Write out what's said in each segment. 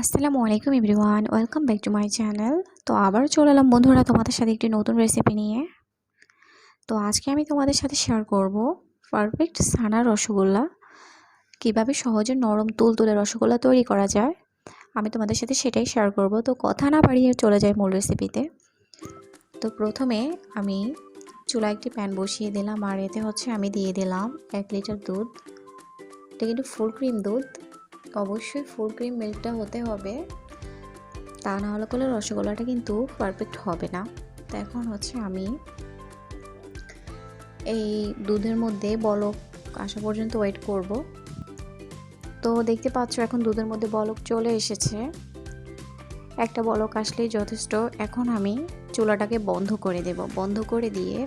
আসসালামু আলাইকুম everyone, welcome back to my channel. তো আবার চলে এলাম বন্ধুরা তোমাদের সাথে একটি নতুন রেসিপি নিয়ে। তো আজকে আমি তোমাদের সাথে শেয়ার করব পারফেক্ট ছানার রসগোল্লা, কিভাবে সহজে নরম তুলতুলে রসগোল্লা তৈরি করা যায়। আমি তোমাদের সাথে সেটাই শেয়ার করব। তো কথা না বাড়িয়ে চলে যাই মূল রেসিপিতে। তো প্রথমে আমি চুলায় একটি প্যান বসিয়ে দিলাম, আর এতে আমি দিয়ে দিলাম 1 লিটার দুধ। এটা কিন্তু ফুল ক্রিম দুধ, অবশ্যই ফুল ক্রিম মিল্কটা হতে হবে, তা না হলে করলে রসগোল্লাটা কিন্তু পারফেক্ট হবে না। তো এখন আমি এই দুধের মধ্যে বলক আসা পর্যন্ত ওয়েট করব। তো দেখতে পাচ্ছ এখন দুধের মধ্যে বলক চলে এসেছে, একটা বলক আসলেই যথেষ্ট। এখন আমি চুলাটাকে বন্ধ করে দেব। বন্ধ করে দিয়ে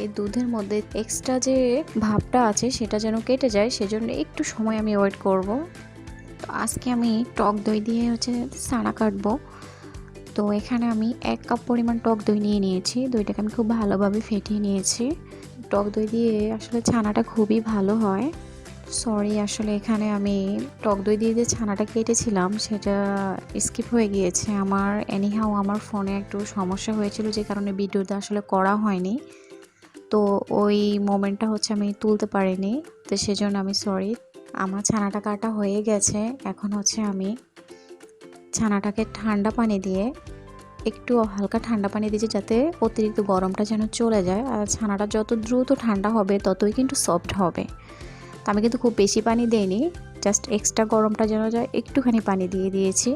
এই দুধের মধ্যে এক্সট্রা যে ভাবটা আছে সেটা যেন কেটে যায়, সেজন্য একটু সময় আমি ওয়েট করব। তো আজকে আমি টক দই দিয়ে ছানা কাটবো। তো এখানে আমি 1 কাপ পরিমাণ টক দই নিয়ে নিয়েছি। দইটাকে আমি খুব ভালোভাবে ফেটিয়ে নিয়েছি। টক দই দিয়ে আসলে ছানাটা খুবই ভালো হয়। সরি, আসলে এখানে আমি টক দই দিয়ে যে ছানাটা কেটেছিলাম সেটা স্কিপ হয়ে গিয়েছে আমার। এনিহাও আমার ফোনে একটু সমস্যা হয়েছিল, যে কারণে ভিডিওটা আসলে করা হয়নি। তো ওই মোমেন্টটা আমি তুলতে পারিনি, তো সেজন্য আমি সরি। আমার ছানাটা কাটা হয়ে গেছে। এখন আমি ছানাটাকে ঠান্ডা পানি দিয়ে, একটু হালকা ঠান্ডা পানি দিয়েছি যাতে অতিরিক্ত গরমটা যেন চলে যায়। আর ছানাটা যত দ্রুত ঠান্ডা হবে ততই কিন্তু সফট হবে। তো আমি কিন্তু খুব বেশি পানি দেইনি, জাস্ট এক্সট্রা গরমটা যেন যায় একটুখানি পানি দিয়ে দিয়েছি।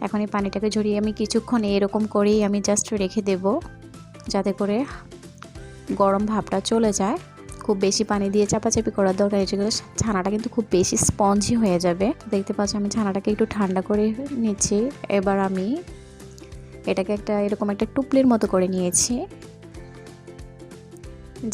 এখন এই পানিটাকে ঝরিয়ে আমি কিছুক্ষণ এরকম করেই আমি জাস্ট রেখে দেব, যাতে করে গরম ভাবটা চলে যায়। খুব বেশি পানি দিয়ে চাপাচাপি করার দরকার, এগুলো ছানাটা কিন্তু খুব বেশি স্পঞ্জি হয়ে যাবে। দেখতে পাচ্ছ আমি ছানাটাকে একটু ঠান্ডা করে নিচ্ছি। এবার আমি এটাকে এরকম একটা টুপলির মতো করে নিয়েছি,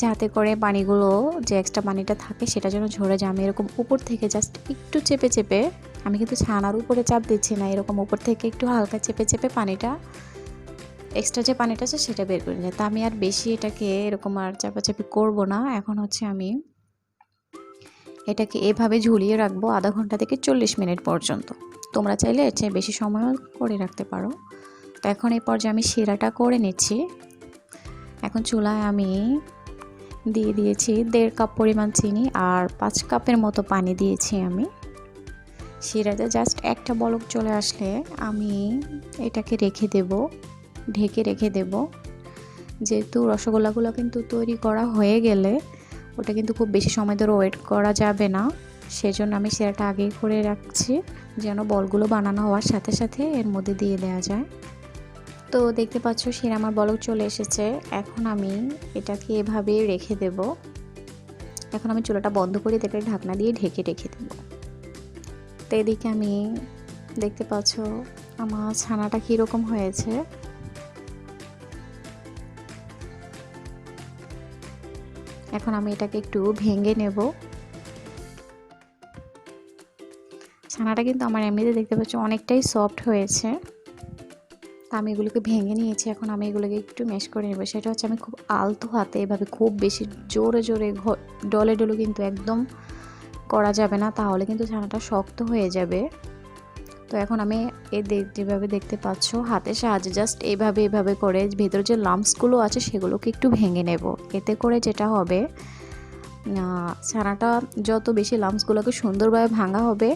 যাতে করে পানিগুলো, যে এক্সট্রা পানিটা থাকে সেটা যেন ঝরে যায়। আমি এরকম উপর থেকে জাস্ট একটু চেপে চেপে, আমি কিন্তু ছানার উপরে চাপ দিচ্ছি না, এরকম উপর থেকে একটু হালকা চেপে চেপে পানিটা, এক্সট্রা যে পানিটা আছে সেটা বের করে নিই। তা আমি আর বেশি এটাকে এরকম আর চাপাচাপি করব না। এখন আমি এটাকে এভাবে ঝুলিয়ে রাখবো আধা ঘন্টা থেকে 40 মিনিট পর্যন্ত। তোমরা চাইলে এর চেয়ে বেশি সময় করে রাখতে পারো। তো এখন এই পর্যায়ে আমি শিরাটা করে নিচ্ছি। এখন চুলায় আমি দিয়ে দিয়েছি 1.5 কাপ পরিমাণ চিনি আর 5 কাপের মতো পানি দিয়েছি আমি। শিরাতে জাস্ট একটা বলক চলে আসলে আমি এটাকে রেখে দেব, ঢেকে রেখে দেব। যেহেতু রসগোল্লাগুলো কিন্তু তৈরি করা হয়ে গেলে ওটা কিন্তু খুব বেশি সময় ধরে ওয়েট করা যাবে না, সেজন্য আমি শিরাটা আগেই করে রাখছি, যেন বলগুলো বানানো হওয়ার সাথে সাথে এর মধ্যে দিয়ে দেওয়া যায়। তো দেখতে পাচ্ছ শিরা আমার বলক চলে এসেছে। এখন আমি এটাকে এভাবে রেখে দেব। এখন আমি চুলাটা বন্ধ করে এটাকে ঢাকনা দিয়ে ঢেকে রেখে দেব। তো এদিকে আমি দেখতে পাচ্ছ আমার ছানাটা কীরকম হয়েছে। এখন আমি এটাকে একটু ভেঙে নেব। ছানাটা কিন্তু আমার এমনিতে দেখতে পাচ্ছ অনেকটাই সফট হয়েছে। আমি এগুলোকে ভেঙে নিয়েছি। এখন আমি এগুলোকে একটু ম্যাশ করে নেব। সেটা আমি খুব আলতো হাতে, এভাবে খুব বেশি জোরে জোরে ডলে ডলে কিন্তু একদম করা যাবে না, তাহলে কিন্তু ছানাটা শক্ত হয়ে যাবে। তো এখন আমি যেভাবে দেখতে পাচ্ছ হাতের সাহায্যে জাস্ট এভাবে করে ভেতরে যে লাম্পসগুলো আছে সেগুলোকে একটু ভেঙে নেব। এতে করে যেটা হবে, ছানাটা যত বেশি লাম্পসগুলোকে সুন্দরভাবে ভাঙা হবে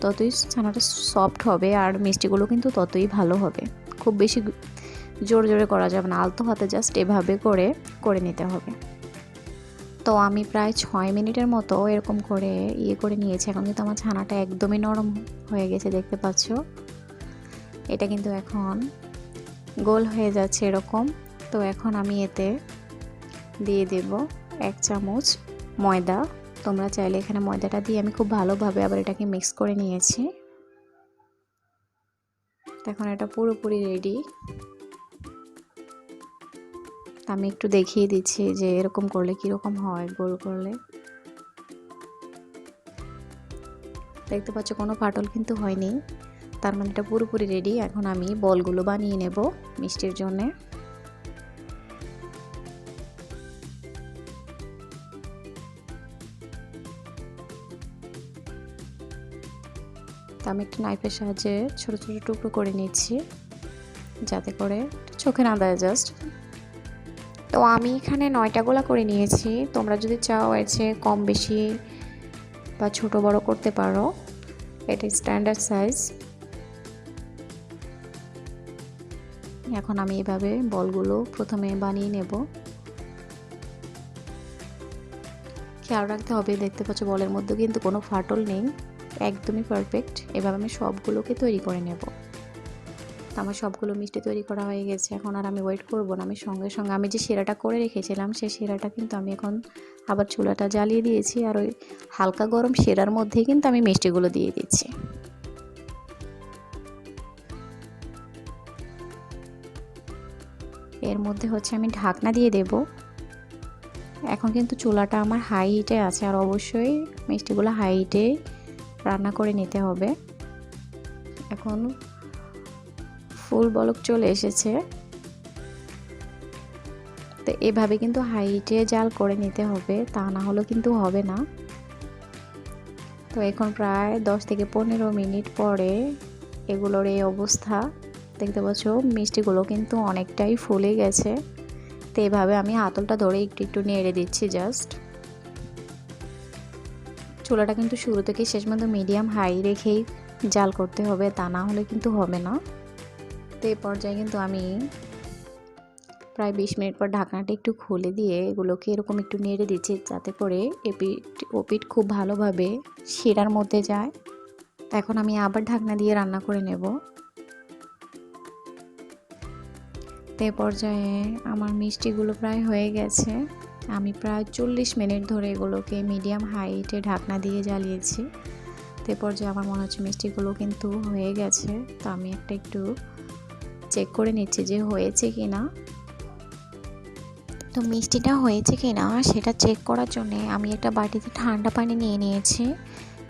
ততই ছানাটা সফট হবে, আর মিষ্টিগুলো কিন্তু ততই ভালো হবে। খুব বেশি জোরে জোরে করা যাবে না, আলতো হাতে জাস্ট এভাবে করে নিতে হবে। তো আমি প্রায় 6 মিনিটের মতো এরকম করে করে নিয়েছি। এখন কিন্তু আমার ছানাটা একদমই নরম হয়ে গেছে, দেখতে পাচ্ছ। এটা কিন্তু এখন গোল হয়ে যাচ্ছে এরকম। তো এখন আমি এতে দিয়ে দেব 1 চামচ ময়দা। তোমরা চাইলে এখানে ময়দাটা দিয়ে আমি খুব ভালোভাবে আবার এটাকে মিক্স করে নিয়েছি। এখন এটা পুরোপুরি রেডি। আমি একটু দেখিয়ে দিচ্ছি যে এরকম করলে কীরকম হয়, গোল করলে। দেখতে পাচ্ছ কোনো ফাটল কিন্তু হয়নি, তার মানে এটা পুরোপুরি রেডি। এখন আমি বলগুলো বানিয়ে নেব মিষ্টির জন্যে। তো আমি একটা নাইফের সাহায্যে ছোট ছোট টুকরো করে নিচ্ছি, যাতে করে চোখে না দেয় জাস্ট। তো আমি এখানে 9টা গোলা করে নিয়েছি। তোমরা যদি চাও এর চেয়ে কম বেশি বা ছোট বড় করতে পারো, এটা স্ট্যান্ডার্ড সাইজ। এখন আমি এভাবে বলগুলো প্রথমে বানিয়ে নেব। খেয়াল রাখতে হবে, দেখতে পাচ্ছ বলের মধ্যে কিন্তু কোনো ফাটল নেই, একদমই পারফেক্ট। এভাবে আমি সবগুলোকে তৈরি করে নেব। তো আমার সবগুলো মিষ্টি তৈরি করা হয়ে গেছে। এখন আর আমি ওয়েট করব না, আমি সঙ্গে সঙ্গে আমি যে শিরাটা করে রেখেছিলাম সেই শিরাটা কিন্তু আমি এখন আবার চুলাটা জ্বালিয়ে দিয়েছি, আর ওই হালকা গরম শিরার মধ্যেই কিন্তু আমি মিষ্টিগুলো দিয়ে দিচ্ছি। এর মধ্যে হচ্ছে আমি ঢাকনা দিয়ে দেব। এখন কিন্তু চুলাটা আমার হাই হিটে আছে, আর অবশ্যই মিষ্টিগুলো হাই হিটে রান্না করে নিতে হবে। এখন ফুল বলক চলে এসেছে, তো এভাবে কিন্তু হাই হিটে জাল করে নিতে হবে, তা না হলে কিন্তু হবে না। তো এখন প্রায় 10 থেকে 15 মিনিট পরে এগুলোর এই অবস্থা। দেখতে পাচ্ছ মিষ্টিগুলো কিন্তু অনেকটাই ফুলে গেছে। তো এভাবে আমি হাতলটা ধরে একটু একটু নেড়ে দিচ্ছি জাস্ট। চুলাটা কিন্তু শুরু থেকে শেষ পর্যন্ত মিডিয়াম হাই রেখেই জাল করতে হবে, তা না হলে কিন্তু হবে না। তো এই পর্যায়ে কিন্তু আমি প্রায় 20 মিনিট পর ঢাকনাটা একটু খুলে দিয়ে এগুলোকে এরকম একটু নেড়ে দিচ্ছি, যাতে করে এপিঠ ওপিঠ খুব ভালোভাবে শিরার মধ্যে যায়। এখন আমি আবার ঢাকনা দিয়ে রান্না করে নেব। তো এই পর্যায়ে আমার মিষ্টিগুলো প্রায় হয়ে গেছে। আমি প্রায় 40 মিনিট ধরে এগুলোকে মিডিয়াম হাইটে ঢাকনা দিয়ে জ্বালিয়েছি। তো এই পর্যায়ে আমার মনে হচ্ছে মিষ্টিগুলো কিন্তু হয়ে গেছে। তো আমি একটু চেক করে নিচ্ছি যে হয়েছে কি না। তো মিষ্টিটা হয়েছে কি না সেটা চেক করার জন্যে আমি একটা বাটিতে ঠান্ডা পানি নিয়ে নিয়েছি।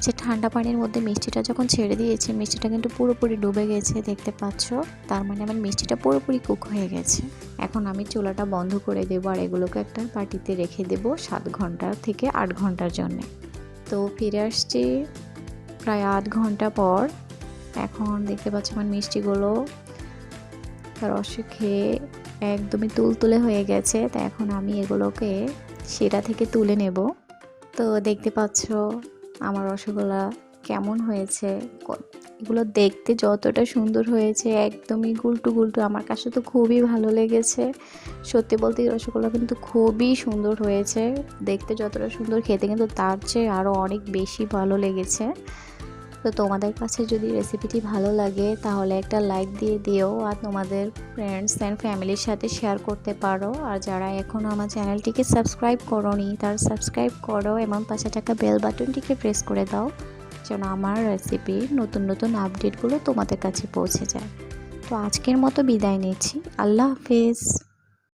যে ঠান্ডা পানির মধ্যে মিষ্টিটা যখন ছেড়ে দিয়েছি, মিষ্টিটা কিন্তু পুরোপুরি ডুবে গেছে, দেখতে পাচ্ছ। তার মানে আমার মিষ্টিটা পুরোপুরি কুক হয়ে গেছে। এখন আমি চুলাটা বন্ধ করে দেবো, আর এগুলোকে একটা বাটিতে রেখে দেবো 7 ঘন্টা থেকে 8 ঘন্টার জন্যে। তো ফিরে আসছি প্রায় 8 ঘন্টা পর। এখন দেখতে পাচ্ছ আমার মিষ্টিগুলো রস খেয়ে একদমই তুলতুলে হয়ে গেছে। তো এখন আমি এগুলোকে শিরা থেকে তুলে নেব। তো দেখতে পাচ্ছ আমার রসগোল্লা কেমন হয়েছে। এগুলো দেখতে যতটা সুন্দর হয়েছে, একদমই গুলটু গুলটু, আমার কাছে তো খুবই ভালো লেগেছে। সত্যি বলতে রসগোল্লা কিন্তু খুবই সুন্দর হয়েছে, দেখতে যতটা সুন্দর খেতে কিন্তু তার চেয়ে আরও অনেক বেশি ভালো লেগেছে। তো তোমাদের কাছে যদি রেসিপিটি ভালো লাগে তাহলে একটা লাইক দিয়ে দিও, আর তোমাদের ফ্রেন্ডস অ্যান্ড ফ্যামিলির সাথে শেয়ার করতে পারো। আর যারা এখনও আমার চ্যানেলটিকে সাবস্ক্রাইব করোনি তারা সাবস্ক্রাইব করো, এবং পাশে থাকা বেল বাটনটিকে প্রেস করে দাও, যেন আমার রেসিপির নতুন নতুন আপডেটগুলো তোমাদের কাছে পৌঁছে যায়। তো আজকের মতো বিদায় নিচ্ছি, আল্লাহ হাফেজ।